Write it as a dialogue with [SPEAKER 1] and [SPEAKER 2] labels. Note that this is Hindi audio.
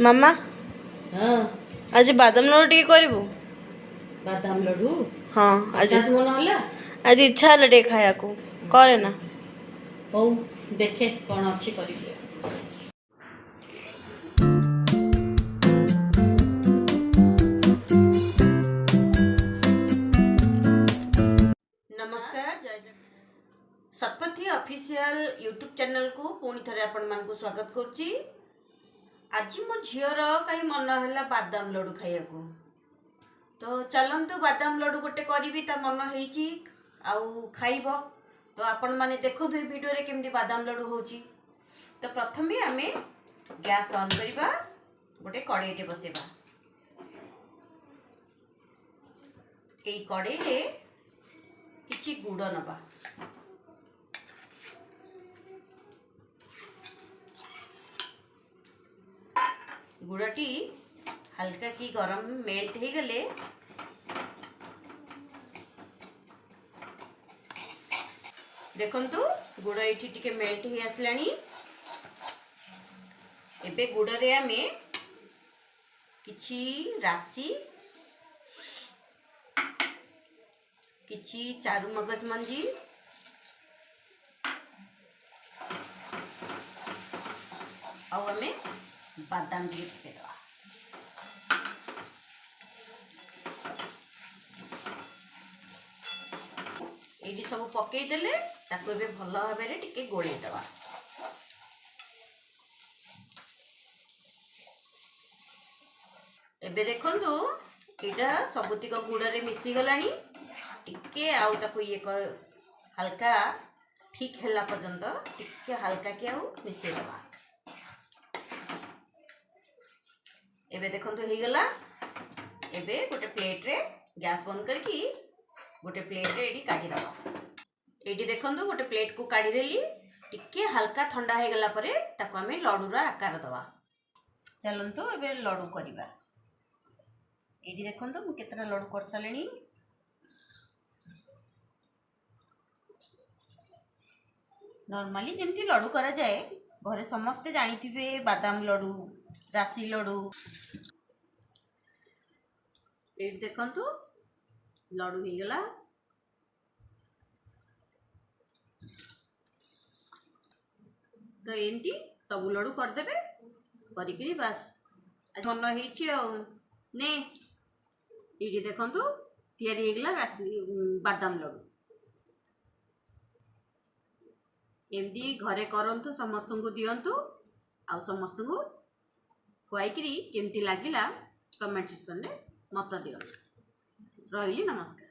[SPEAKER 1] मामा
[SPEAKER 2] हाँ
[SPEAKER 1] आज बादाम लड्डू टी करिवु।
[SPEAKER 2] बादाम लड्डू
[SPEAKER 1] हाँ आज
[SPEAKER 2] हठात मन होला
[SPEAKER 1] आज इच्छा हला टे खाया को करे ना।
[SPEAKER 2] हौ देखे कौन अच्छी करिवे। नमस्कार जय सतपथी ऑफिशियल यूट्यूब चैनल को पुणी थरे आपण मान को स्वागत करची। आज मो झीर कहीं मन है बादाम लड्डू खाया को, तो चलतु बादाम लड्डू गोटे करी ता मन होइची आउ खाइब। तो आपण माने देखो वीडियो रे केमती बादाम लड्डू होची। तो प्रथम आमे गैस ऑन करिबा, गोटे कड़ाईटे बसेबा। एई कड़ाई रे किछि गुड़ नबा, गुड़टी हल्का की गरम मेल्ट हो गले देखंतु गुड़ ये टिके मेल्ट हो आसलानी। एबे गुड़ रे आमे किछि राशि किछि चारु मगज मंजी आउ आमे बादाम टी पकेदवा। ये सब पकईदेले ताको एबे भल भाव में टिके गोलैदवा। एबे देखंतु एटा सबुतिक गुड़ रे मिसी गलानी। टिके आउ ताको ये हल्का ठीक हैला पर्यंत टिके हल्का के आउ मिसई दवा। एबे देखंतु हे गला। एबे गोटे प्लेट रे गैस बंद करके गोटे प्लेट रे एडी काढी दवा। एडी देखंतु गोटे प्लेट को काढी देली। टिके हल्का ठंडा हे गला परे ताको हमें लड्डू रा आकार दवा। चलंतु एबे लड्डू करिबा। एडी देखंतु मु केतरा लड्डू कर सालेनी। नॉर्मली जेमती लड्डू करा जाए घरे समस्ते जानिथिबे बादाम लड्डू राशि लड्डू। एडी देखंतु लड्डू हो गला। तो एमती सब लड्डू करदेबे करिकरी बास आज मन होइछि आ ने एडी देखंतु तैयारी हो गला राशि बादाम लड्डू। एमती घरे करंतु समस्त को दियंतु आ समस्त को खुआईकरी केमती लागिला कमेंट सेक्शन में मत दियंतु। रहिली नमस्कार।